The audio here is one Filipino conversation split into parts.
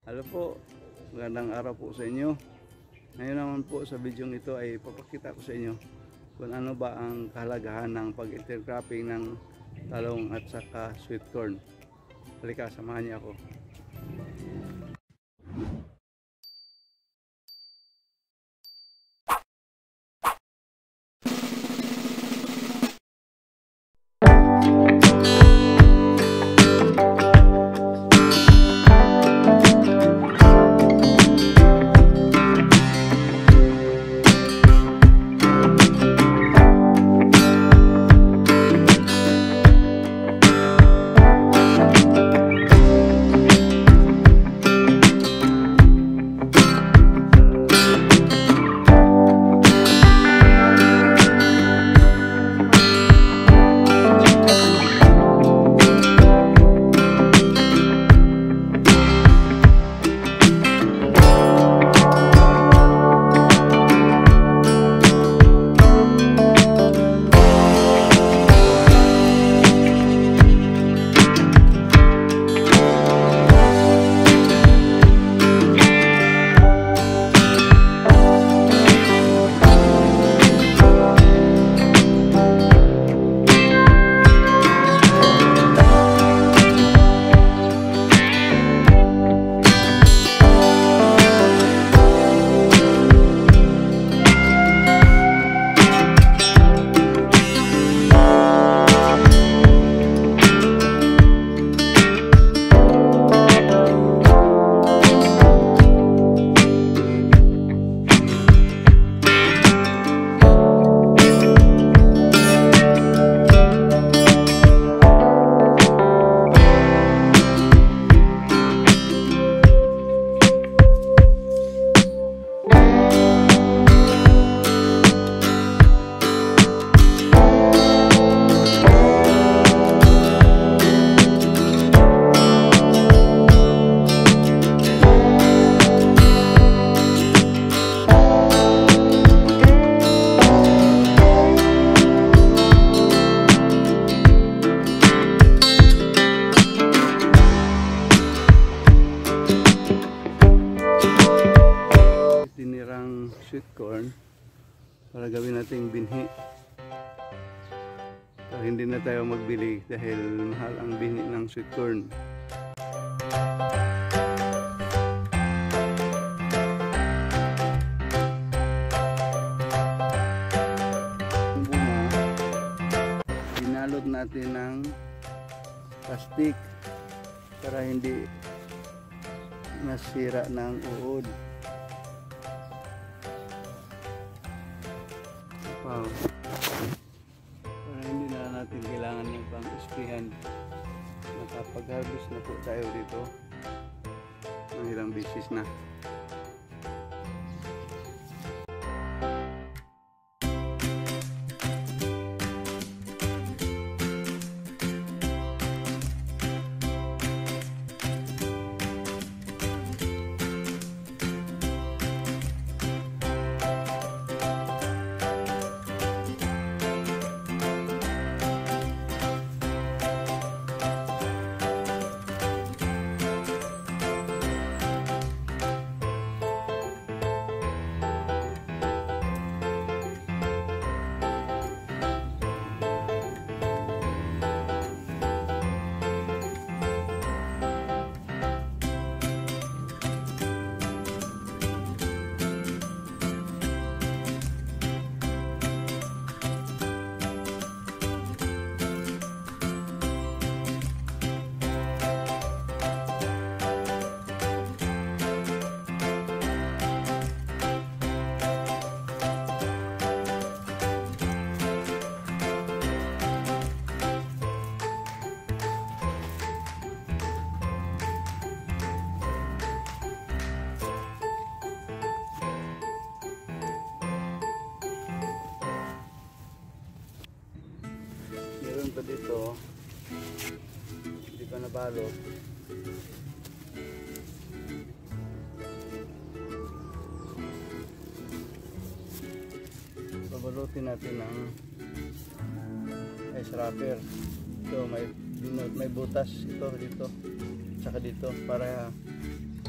Hello po, magandang araw po sa inyo. Ngayon naman po sa video ito ay papakita ko sa inyo kung ano ba ang kahalagahan ng pag-intercropping ng talong at saka sweet corn. Halika, samahan niyo ako. Sweet corn para gawin nating binhi para hindi na tayo magbili dahil mahal ang binhi ng sweet corn. Ang bunga binalot natin ng plastic para hindi masira ng uod. Wow. Para hindi na natin kailangan ng pang-isprihan. Nakapag-harvest na po tayo dito ng ilang beses na. Pa dito hindi pa nabalot. Babalutin natin ng ice wrapper. Ito may butas ito dito tsaka dito para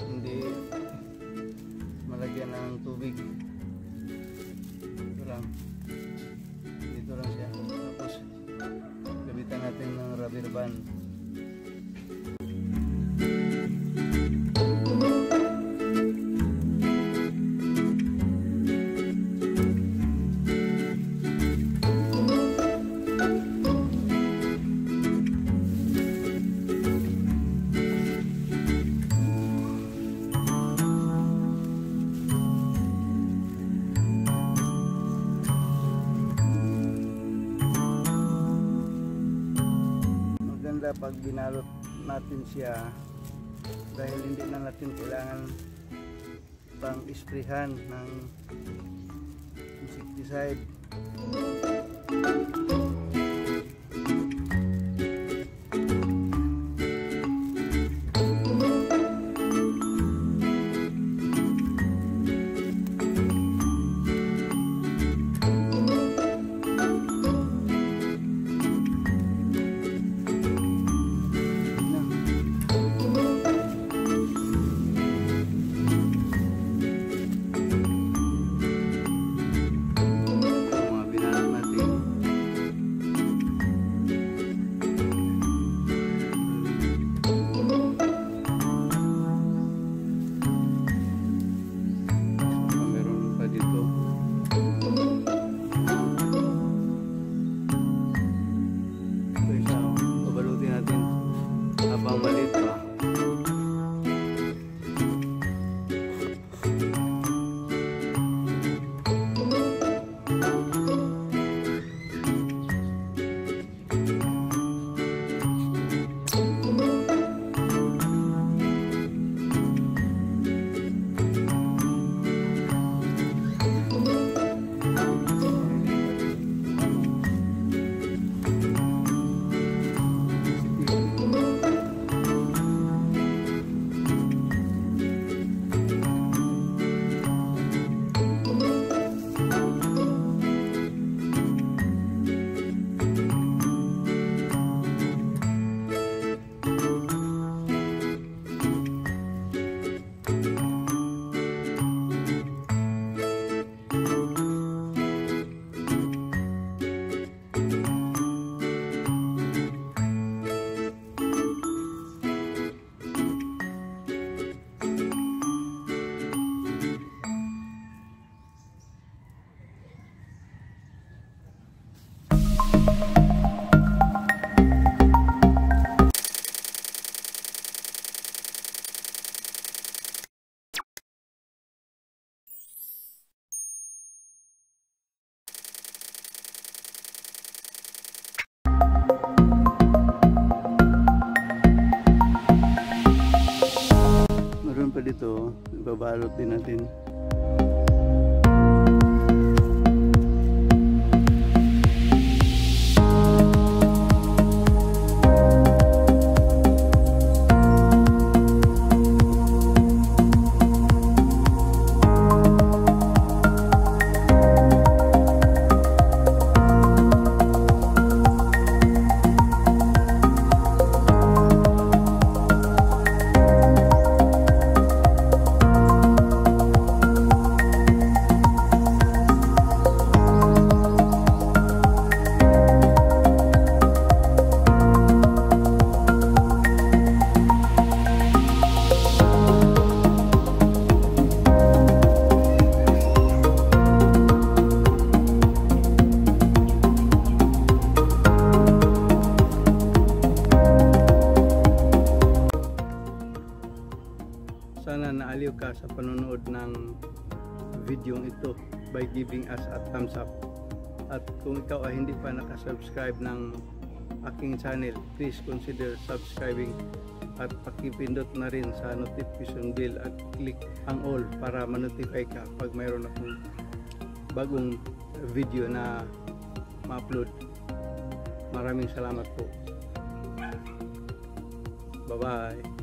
hindi pag binalot natin siya, dahil hindi na natin kailangan pang isprehan ng insecticide. Meron pa dito, ibabalot din natin. Sana naaliw ka sa panonood ng video ito by giving us a thumbs up. At kung ikaw ay hindi pa nakasubscribe ng aking channel, please consider subscribing at pakipindot na rin sa notification bell at click ang all para ma-notify ka pag mayroon akong bagong video na ma-upload. Maraming salamat po. Bye bye.